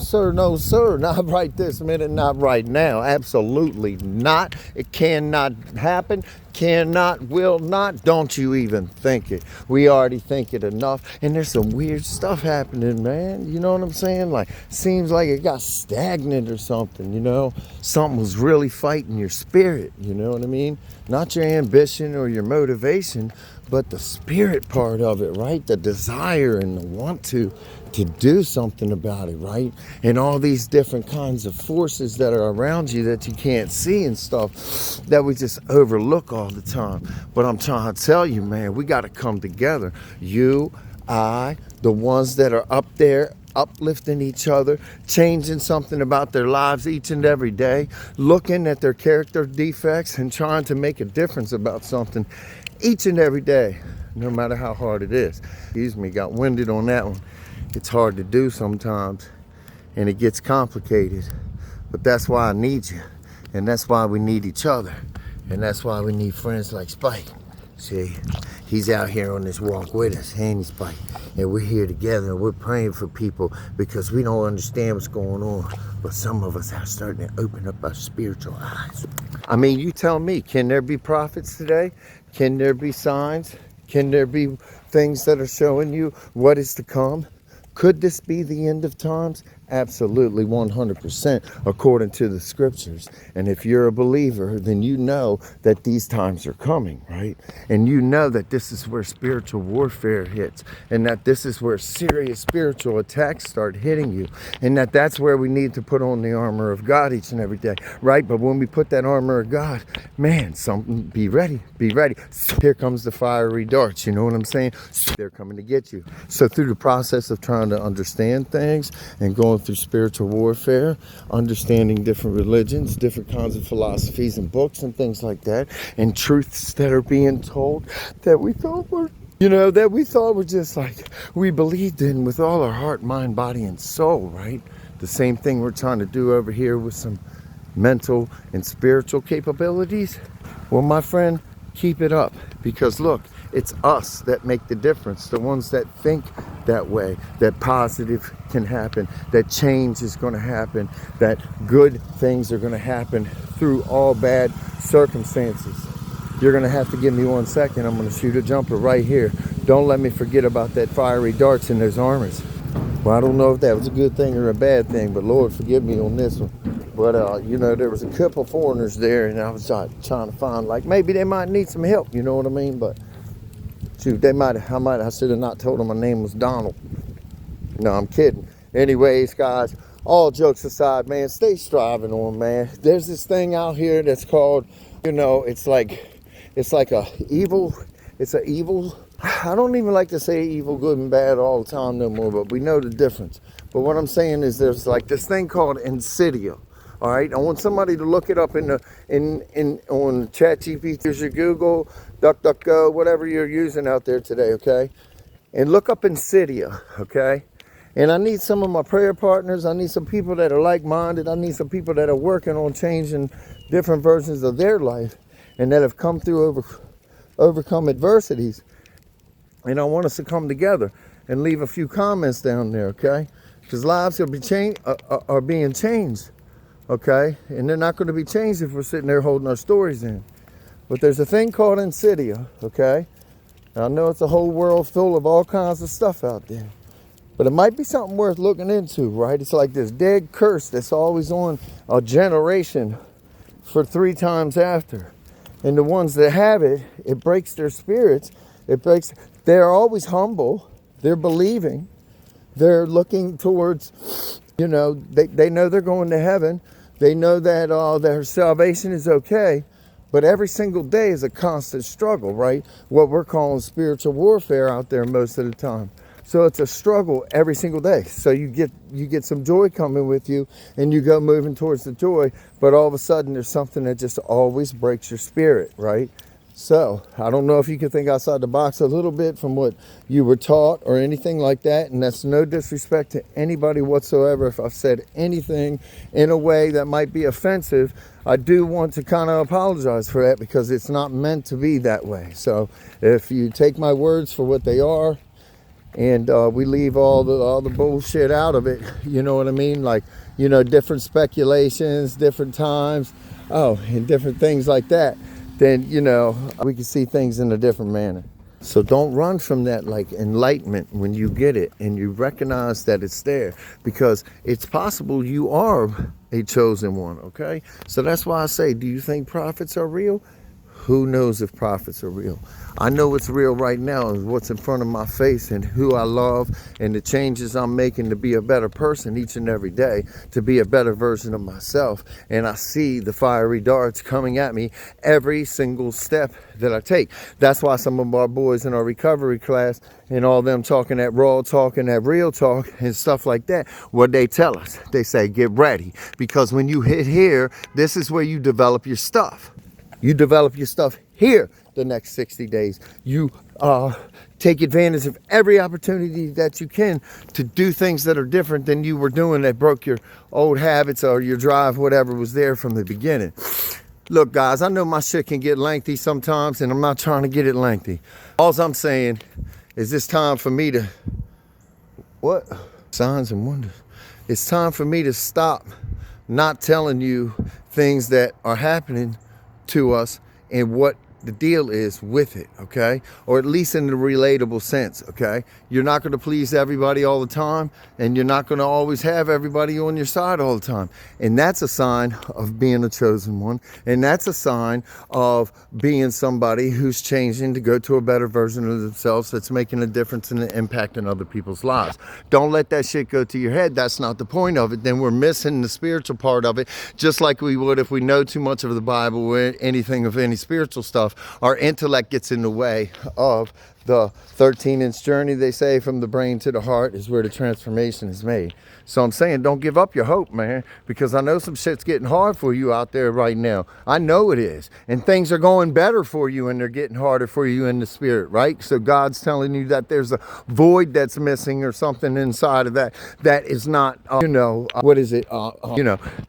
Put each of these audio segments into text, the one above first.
Sir, no, sir, not right this minute, not right now. Absolutely not. It cannot happen. Cannot, will not. Don't you even think it. We already think it enough. And there's some weird stuff happening, man. You know what I'm saying? Like, seems like it got stagnant or something, you know? Something was really fighting your spirit, you know what I mean? Not your ambition or your motivation, but the spirit part of it, right? The desire and the want to do something about it, right? And all these different kinds of forces that are around you that you can't see and stuff that we just overlook all the time. But I'm trying to tell you, man, we got to come together. You, I, the ones that are up there uplifting each other, changing something about their lives each and every day, looking at their character defects and trying to make a difference about something each and every day, no matter how hard it is. Excuse me, got winded on that one. It's hard to do sometimes, and it gets complicated, but that's why I need you, and that's why we need each other, and that's why we need friends like Spike. See, he's out here on this walk with us, ain't he, Spike? And we're here together, and we're praying for people because we don't understand what's going on, but some of us are starting to open up our spiritual eyes. I mean, you tell me, can there be prophets today? Can there be signs? Can there be things that are showing you what is to come? Could this be the end of times? Absolutely, 100%, according to the scriptures. And if you're a believer, then you know that these times are coming, right? And you know that this is where spiritual warfare hits, and that this is where serious spiritual attacks start hitting you, and that that's where we need to put on the armor of God each and every day, right? But when we put that armor of God, man, be ready. Here comes the fiery darts, you know what I'm saying? They're coming to get you. So through the process of trying to understand things and going through spiritual warfare, understanding different religions, different kinds of philosophies and books and things like that, and truths that are being told that we thought were, just like we believed in with all our heart, mind, body, and soul, right? The same thing we're trying to do over here with some mental and spiritual capabilities. Well, my friend, keep it up, because look, it's us that make the difference, the ones that think that way, that positive can happen, that change is going to happen, that good things are going to happen through all bad circumstances. You're going to have to give me 1 second. I'm going to shoot a jumper right here. Don't let me forget about that fiery darts in those armors. Well, I don't know if that was a good thing or a bad thing, but Lord forgive me on this one. But, there was a couple foreigners there, and I was trying to find, like, maybe they might need some help, you know what I mean? But, shoot, I should have not told them my name was Donald. No, I'm kidding. Anyways, guys, all jokes aside, man, stay striving on, man. There's this thing out here that's called, it's an evil, I don't even like to say evil, good, and bad all the time no more, but we know the difference. But what I'm saying is there's like this thing called Insidia. All right, I want somebody to look it up on ChatGPT, here's your Google, DuckDuckGo, whatever you're using out there today, okay? And look up Insidia, okay? And I need some of my prayer partners. I need some people that are like-minded. I need some people that are working on changing different versions of their life and that have come through overcome adversities. And I want us to come together and leave a few comments down there, okay? Because lives are being changed. Okay, and they're not going to be changed if we're sitting there holding our stories in. But there's a thing called Insidia, okay? And I know it's a whole world full of all kinds of stuff out there. But it might be something worth looking into, right? It's like this dead curse that's always on a generation for 3 times after. And the ones that have it, it breaks their spirits. They're always humble. They're believing. They're looking towards, they know they're going to heaven. They know that their salvation is okay, but every single day is a constant struggle, right? What we're calling spiritual warfare out there most of the time. So it's a struggle every single day. So you get some joy coming with you, and you go moving towards the joy, but all of a sudden there's something that just always breaks your spirit, right? So, I don't know if you can think outside the box a little bit from what you were taught or anything like that, and that's no disrespect to anybody whatsoever. If I've said anything in a way that might be offensive, I do want to kind of apologize for that, because it's not meant to be that way. So, if you take my words for what they are, and we leave all the bullshit out of it. You know what I mean? Like, you know, different speculations, different times, and different things like that. Then, you know, we can see things in a different manner. So don't run from that, like, enlightenment when you get it and you recognize that it's there, because it's possible you are a chosen one, okay? So that's why I say, do you think prophets are real? Who knows if prophets are real? I know what's real right now is what's in front of my face and who I love and the changes I'm making to be a better person each and every day, to be a better version of myself. And I see the fiery darts coming at me every single step that I take. That's why some of our boys in our recovery class and all them talking that raw talk and that real talk and stuff like that, what they tell us, they say, get ready. Because when you hit here, this is where you develop your stuff. You develop your stuff here the next 60 days. You take advantage of every opportunity that you can to do things that are different than you were doing that broke your old habits or your drive, whatever was there from the beginning. Look, guys, I know my shit can get lengthy sometimes, and I'm not trying to get it lengthy. All I'm saying is it's time for me to, what? Signs and wonders. It's time for me to stop not telling you things that are happening to us and what the deal is with it, okay? Or at least in the relatable sense, okay? You're not going to please everybody all the time, and you're not going to always have everybody on your side all the time. And that's a sign of being a chosen one, and that's a sign of being somebody who's changing to go to a better version of themselves that's making a difference and an impact in other people's lives. Don't let that shit go to your head. That's not the point of it. Then we're missing the spiritual part of it, just like we would if we know too much of the Bible or anything of any spiritual stuff. Our intellect gets in the way of the 13-inch journey, they say, from the brain to the heart is where the transformation is made. So I'm saying, don't give up your hope, man, because I know some shit's getting hard for you out there right now. I know it is. And things are going better for you, and they're getting harder for you in the spirit, right? So God's telling you that there's a void that's missing or something inside of that is not,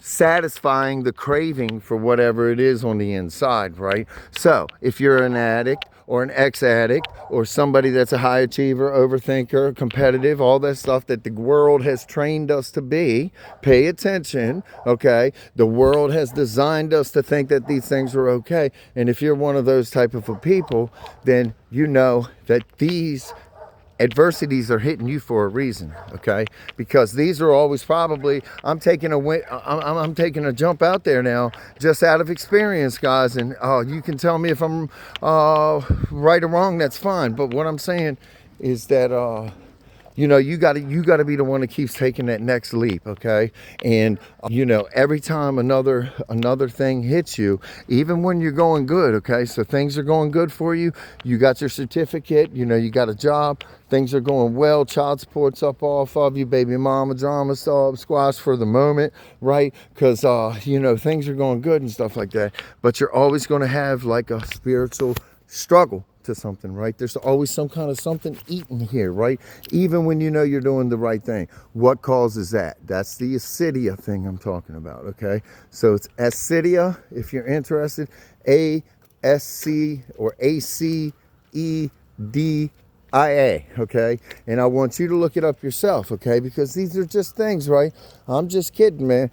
satisfying the craving for whatever it is on the inside, right? So if you're an addict, or an ex-addict, or somebody that's a high achiever, overthinker, competitive, all that stuff that the world has trained us to be, pay attention, okay? The world has designed us to think that these things are okay. And if you're one of those type of people, then you know that these adversities are hitting you for a reason, okay? Because these are always probably, I'm taking a jump out there now, just out of experience, guys. And you can tell me if I'm right or wrong. That's fine. But what I'm saying is that you got to be the one that keeps taking that next leap, okay? And every time another thing hits you, even when you're going good, okay? So things are going good for you. You got your certificate, you got a job, things are going well, child support's up off of you, baby mama drama squash for the moment, right? Because things are going good and stuff like that. But you're always going to have like a spiritual struggle to something, right? There's always some kind of something eating here, right? Even when you know you're doing the right thing. What causes that? That's the acedia thing I'm talking about, okay? So it's acedia, if you're interested, A-S-C or A-C-E-D-I-A, okay? And I want you to look it up yourself, okay? Because these are just things, right? I'm just kidding, man.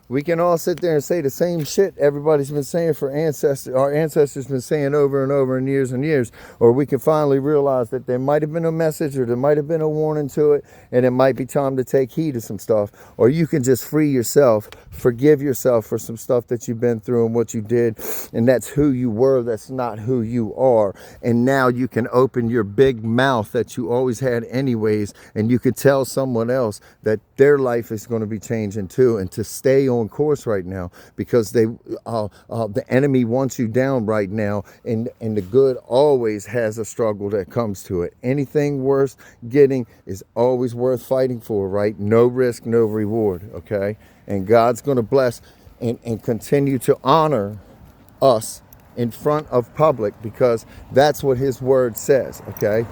We can all sit there and say the same shit everybody's been saying our ancestors been saying over and over and years, or we can finally realize that there might have been a message or there might have been a warning to it, and it might be time to take heed of some stuff. Or you can just free yourself, forgive yourself for some stuff that you've been through and what you did, and that's who you were, that's not who you are. And now you can open your big mouth that you always had anyways, and you could tell someone else that their life is going to be changing too, and to stay on course right now, because the enemy wants you down right now, and the good always has a struggle that comes to it. Anything worth getting is always worth fighting for, right? No risk, no reward, okay? And God's going to bless and continue to honor us in front of public, because that's what his word says, okay?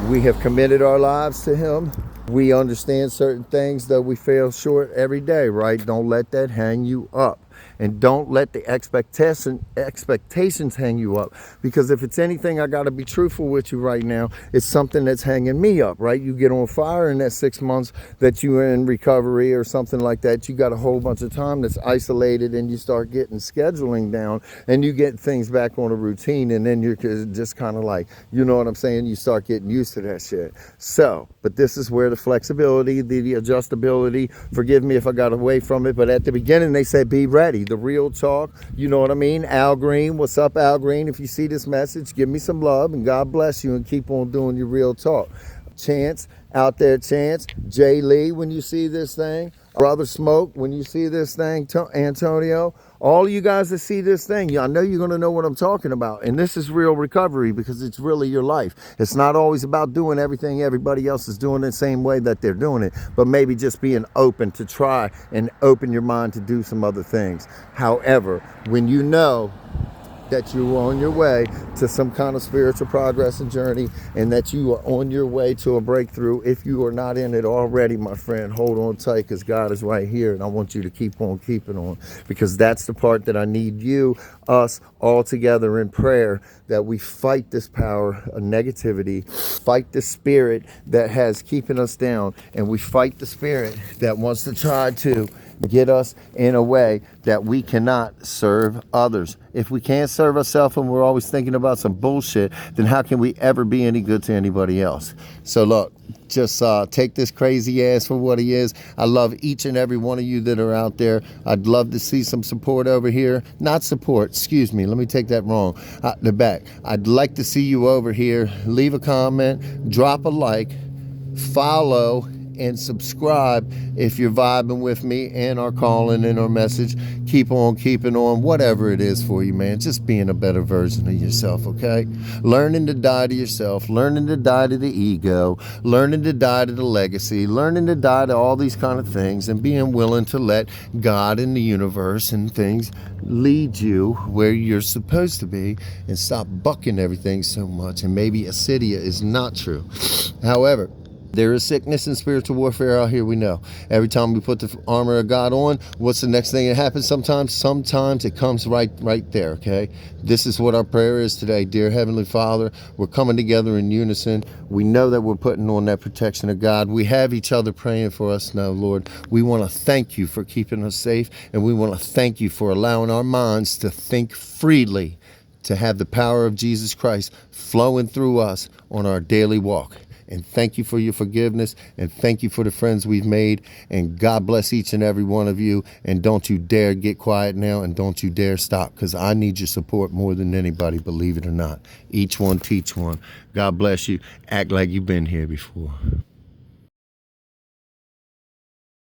We have committed our lives to him. We understand certain things, though we fail short every day, right? Don't let that hang you up. and don't let the expectations hang you up. Because if it's anything, I got to be truthful with you right now, it's something that's hanging me up, right? You get on fire in that 6 months that you're in recovery or something like that, you got a whole bunch of time that's isolated, and you start getting scheduling down, and you get things back on a routine, and then you're just kind of like, you know what I'm saying, you start getting used to that shit. So, but this is where the flexibility, the adjustability, forgive me if I got away from it, but at the beginning they said be ready, the real talk, you know what I mean? Al Green, what's up, Al Green? If you see this message, give me some love, and God bless you, and keep on doing your real talk. Chance out there, Chance, Jay Lee, when you see this thing, Brother Smoke, when you see this thing, Antonio, all of you guys that see this thing, I know you're going to know what I'm talking about. And this is real recovery, because it's really your life. It's not always about doing everything everybody else is doing the same way that they're doing it, but maybe just being open to try and open your mind to do some other things. However, when you know that you're on your way to some kind of spiritual progress and journey, and that you are on your way to a breakthrough, if you are not in it already, my friend, hold on tight, because God is right here, and I want you to keep on keeping on, because that's the part that I need you, us, all together in prayer, that we fight this power of negativity, fight the spirit that has keeping us down, and we fight the spirit that wants to try to get us in a way that we cannot serve others. If we can't serve ourselves and we're always thinking about some bullshit, then how can we ever be any good to anybody else? So look, just take this crazy ass for what he is. I love each and every one of you that are out there. I'd love to see some support over here. Not support, excuse me, let me take that wrong. The back. I'd like to see you over here. Leave a comment, drop a like, follow, and subscribe if you're vibing with me and our calling and our message. Keep on keeping on, whatever it is for you, man. Just being a better version of yourself, okay? Learning to die to yourself, learning to die to the ego, learning to die to the legacy, learning to die to all these kind of things, and being willing to let God and the universe and things lead you where you're supposed to be, and stop bucking everything so much. And maybe acedia is not true. However, there is sickness and spiritual warfare out here, we know. Every time we put the armor of God on, what's the next thing that happens sometimes? Sometimes it comes right there, okay? This is what our prayer is today. Dear Heavenly Father, we're coming together in unison. We know that we're putting on that protection of God. We have each other praying for us now, Lord. We want to thank you for keeping us safe, and we want to thank you for allowing our minds to think freely, to have the power of Jesus Christ flowing through us on our daily walk. And thank you for your forgiveness, and thank you for the friends we've made, and God bless each and every one of you. And don't you dare get quiet now, and don't you dare stop, because I need your support more than anybody, believe it or not. Each one teach one. God bless you. Act like you've been here before.